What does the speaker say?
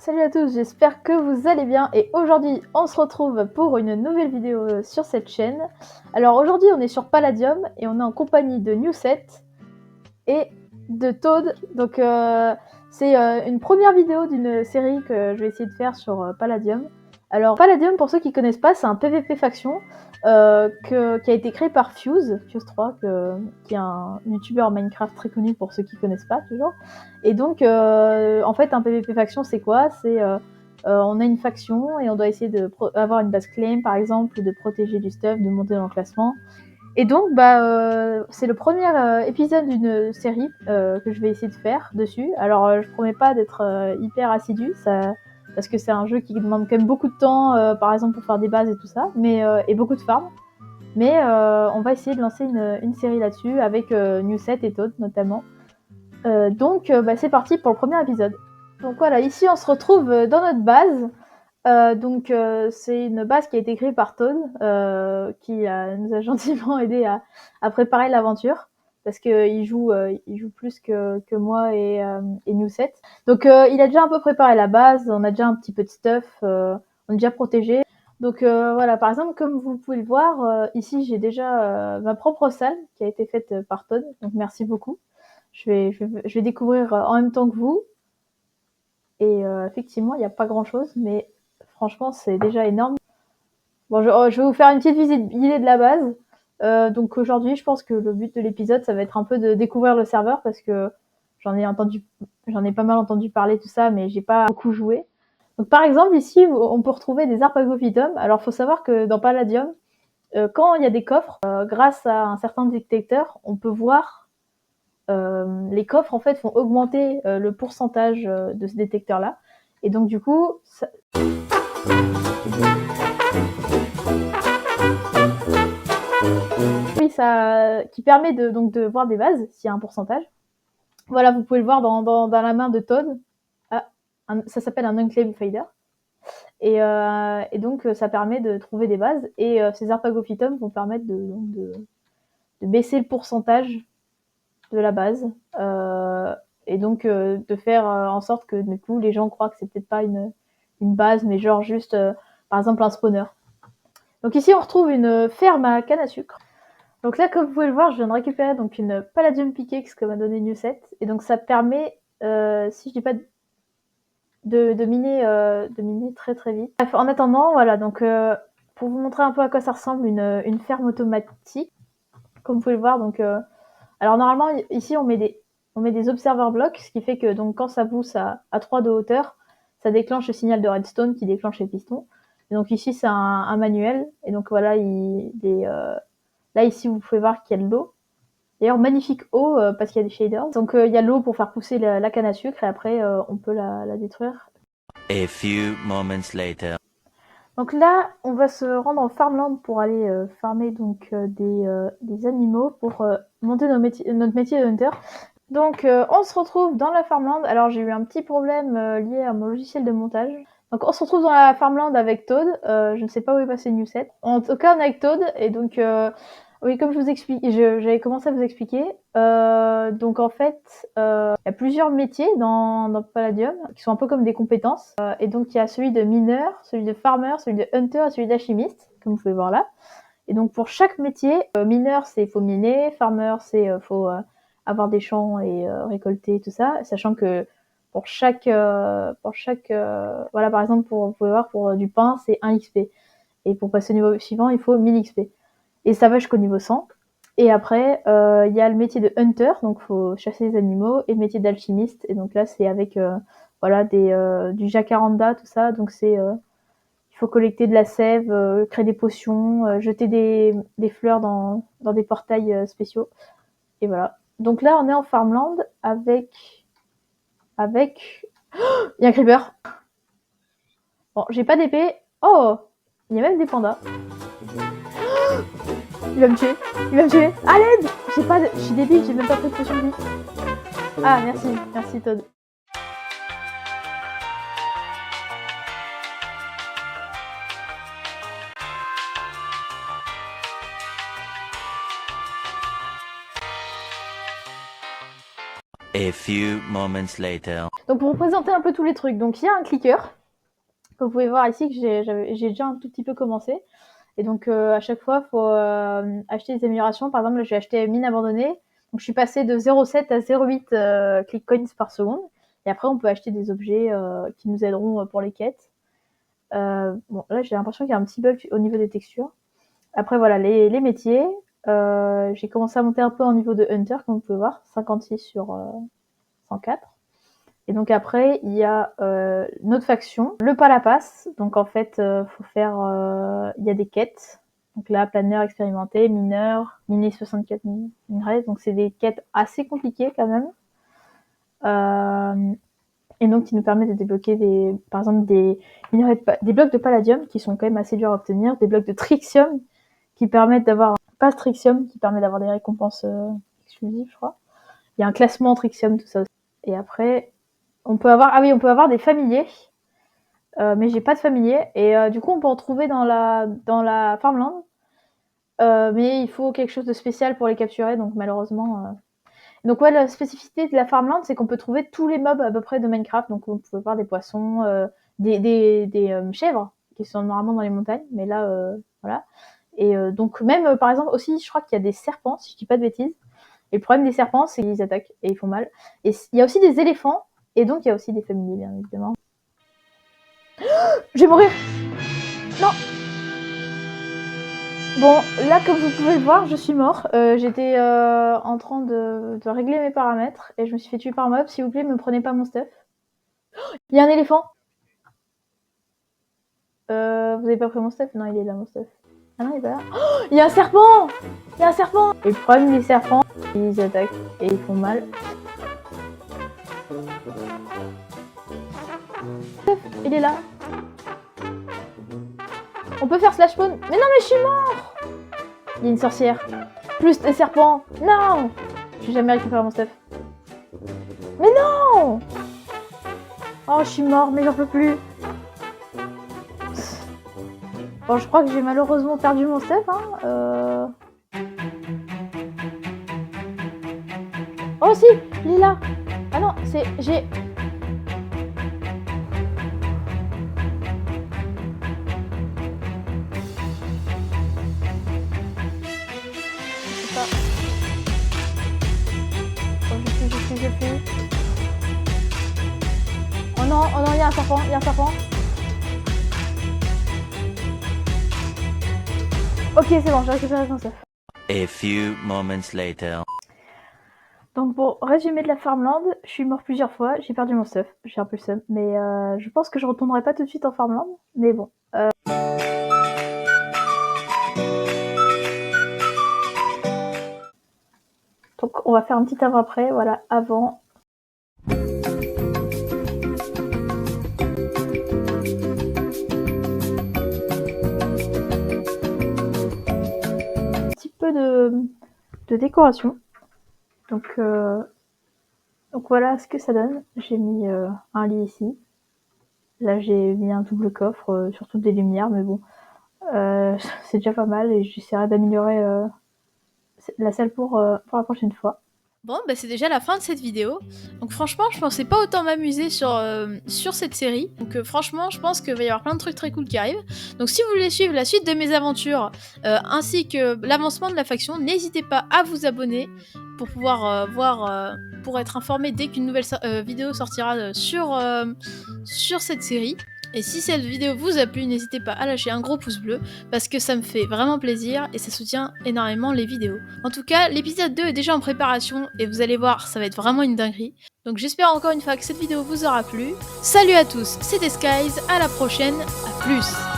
Salut à tous, j'espère que vous allez bien et aujourd'hui on se retrouve pour une nouvelle vidéo sur cette chaîne. Alors aujourd'hui on est sur Palladium et on est en compagnie de Newset et de Toad. Donc c'est une première vidéo d'une série que je vais essayer de faire sur Palladium. Alors Palladium, pour ceux qui connaissent pas, c'est un PvP faction qui a été créé par Fuse3, qui est un youtubeur Minecraft très connu pour ceux qui connaissent pas toujours. Et donc en fait un PvP faction c'est quoi? C'est on a une faction et on doit essayer d'avoir une base claim par exemple, de protéger du stuff, de monter dans le classement. Et donc, c'est le premier épisode d'une série que je vais essayer de faire dessus. Alors, je promets pas d'être hyper assidu, parce que c'est un jeu qui demande quand même beaucoup de temps, par exemple pour faire des bases et tout ça, et beaucoup de farm. Mais on va essayer de lancer une série là-dessus avec Newset et Toad notamment. Donc, c'est parti pour le premier épisode. Donc voilà, ici on se retrouve dans notre base. C'est une base qui a été créée par Toad, qui nous a gentiment aidé à préparer l'aventure, parce qu'il joue plus que moi et Newset. Donc il a déjà un peu préparé la base, on a déjà un petit peu de stuff, on est déjà protégé. Donc voilà, par exemple, comme vous pouvez le voir, ici j'ai déjà ma propre salle qui a été faite par Toad, donc merci beaucoup. Je vais découvrir en même temps que vous. Et effectivement, il n'y a pas grand-chose, mais franchement, c'est déjà énorme. Bon, je vais vous faire une petite visite guidée de la base. Donc aujourd'hui, je pense que le but de l'épisode, ça va être un peu de découvrir le serveur, parce que j'en ai pas mal entendu parler, tout ça, mais j'ai pas beaucoup joué. Donc par exemple, ici, on peut retrouver des Harpagophytum. Alors, faut savoir que dans Palladium, quand il y a des coffres, grâce à un certain détecteur, on peut voir les coffres en fait font augmenter le pourcentage de ce détecteur là, et donc du coup ça qui permet de voir des bases s'il y a un pourcentage. Voilà, vous pouvez le voir dans la main de Toad. Ah, ça s'appelle un unclaimed fader. Et donc ça permet de trouver des bases, et ces Harpagophytum vont permettre de baisser le pourcentage de la base, et donc de faire en sorte que du coup les gens croient que c'est peut-être pas une base, mais genre juste par exemple un spawner. Donc ici on retrouve une ferme à canne à sucre. Donc là, comme vous pouvez le voir, je viens de récupérer donc une Palladium Pickaxe que m'a donné Newset, et donc ça permet, si je dis pas de miner très très vite. Bref, en attendant, voilà, donc pour vous montrer un peu à quoi ça ressemble une ferme automatique, comme vous pouvez le voir. Donc alors normalement ici on met des observer blocks, ce qui fait que donc quand ça pousse à 3 de hauteur, ça déclenche le signal de redstone qui déclenche les pistons. Et donc ici c'est un manuel, et donc voilà, là ici vous pouvez voir qu'il y a de l'eau. D'ailleurs magnifique eau, parce qu'il y a des shaders. Donc il y a de l'eau pour faire pousser la canne à sucre, et après on peut la détruire. A few moments later. Donc là, on va se rendre en farmland pour aller farmer donc des animaux pour monter notre métier de hunter. Donc on se retrouve dans la farmland. Alors j'ai eu un petit problème lié à mon logiciel de montage. Donc on se retrouve dans la farmland avec Toad. Je ne sais pas où est passé Newset. En tout cas, on est avec Toad, et donc oui, comme je vous explique, j'avais commencé à vous expliquer. Donc en fait, il y a plusieurs métiers dans Palladium qui sont un peu comme des compétences. Et donc il y a celui de mineur, celui de farmer, celui de hunter et celui d'alchimiste, comme vous pouvez voir là. Et donc pour chaque métier, mineur c'est faut miner, farmer c'est faut avoir des champs et récolter tout ça, sachant que pour chaque voilà, par exemple vous pouvez voir pour du pain c'est 1 XP, et pour passer au niveau suivant il faut 1000 XP, et ça va jusqu'au niveau 100. Et après il y a le métier de hunter, donc faut chasser les animaux, et le métier d'alchimiste, et donc là c'est avec voilà du jacaranda tout ça, donc c'est il faut collecter de la sève, créer des potions, jeter des fleurs dans des portails spéciaux. Et voilà. Donc là, on est en farmland avec... Il y a un creeper. Bon, j'ai pas d'épée. Oh, il y a même des pandas. Il va me tuer. Il va me tuer. À l'aide. Je suis débile, j'ai même pas pris de potion de vie. Ah, merci. Merci, Toad. A few moments later. Donc pour vous présenter un peu tous les trucs, donc il y a un clicker, que vous pouvez voir ici que j'ai déjà un tout petit peu commencé. Et donc à chaque fois, il faut acheter des améliorations. Par exemple, là, j'ai acheté mine abandonnée. Donc je suis passée de 0,7 à 0,8 click coins par seconde. Et après, on peut acheter des objets qui nous aideront pour les quêtes. Bon, là, j'ai l'impression qu'il y a un petit bug au niveau des textures. Après, voilà, les métiers. J'ai commencé à monter un peu en niveau de Hunter, comme vous pouvez voir, 56 sur 104. Et donc après, il y a notre faction, le Palapas. Donc en fait, faut faire, il y a des quêtes. Donc là, planeur expérimenté, mineur, miner 64 minerais. Donc c'est des quêtes assez compliquées quand même. Et donc qui nous permettent de débloquer par exemple des blocs de palladium qui sont quand même assez durs à obtenir, des blocs de trixium qui permettent d'avoir, pas trixium, qui permet d'avoir des récompenses exclusives, je crois. Il y a un classement trixium, tout ça aussi. Et après, on peut avoir des familiers, mais j'ai pas de familier. Et du coup, on peut en trouver dans la farmland, mais il faut quelque chose de spécial pour les capturer, donc malheureusement. Donc ouais, la spécificité de la farmland, c'est qu'on peut trouver tous les mobs à peu près de Minecraft. Donc on peut voir des poissons, des chèvres qui sont normalement dans les montagnes, mais là, voilà. Et donc même, par exemple, aussi, je crois qu'il y a des serpents, si je dis pas de bêtises. Et le problème des serpents, c'est qu'ils attaquent et ils font mal. Et il y a aussi des éléphants, et donc il y a aussi des familiers, bien évidemment. Je vais mourir! Non! Bon, là, comme vous pouvez le voir, je suis mort. J'étais en train de régler mes paramètres, et je me suis fait tuer par un mob. S'il vous plaît, me prenez pas mon stuff. Il y a un éléphant! Vous avez pas pris mon stuff? Non, il est là, mon stuff. Ah non, il est pas là. Oh, il y a un serpent! Il y a un serpent! Et le problème des serpents, ils attaquent, et ils font mal. Il est là. On peut faire slash spawn. Mais non, mais je suis mort! Il y a une sorcière. Plus des serpents. Non! Je vais jamais récupérer mon stuff. Mais non! Oh, je suis mort, mais j'en peux plus. Bon, je crois que j'ai malheureusement perdu mon stuff. Hein. Oh si! Il est là! Ah non, j'ai... Je fuis. Oh non, il y a un serpent, Ok, c'est bon, j'ai récupéré mon stuff. A few moments later. Donc pour résumer de la farmland, je suis mort plusieurs fois, j'ai perdu mon stuff, j'ai un peu le seum, mais je pense que je retournerai pas tout de suite en farmland, mais bon. Donc on va faire un petit avant-après, voilà, avant. Un petit peu de décoration. Donc voilà ce que ça donne. J'ai mis un lit ici. Là j'ai mis un double coffre, surtout des lumières, mais bon. C'est déjà pas mal et j'essaierai d'améliorer la salle pour la prochaine fois. Bon, bah c'est déjà la fin de cette vidéo. Donc franchement, je pensais pas autant m'amuser sur cette série. Donc franchement, je pense qu'il va y avoir plein de trucs très cool qui arrivent. Donc si vous voulez suivre la suite de mes aventures, ainsi que l'avancement de la faction, n'hésitez pas à vous abonner pour pouvoir pour être informé dès qu'une nouvelle vidéo sortira sur cette série. Et si cette vidéo vous a plu, n'hésitez pas à lâcher un gros pouce bleu, parce que ça me fait vraiment plaisir et ça soutient énormément les vidéos. En tout cas, l'épisode 2 est déjà en préparation et vous allez voir, ça va être vraiment une dinguerie. Donc j'espère encore une fois que cette vidéo vous aura plu. Salut à tous, c'était Skies, à la prochaine, à plus!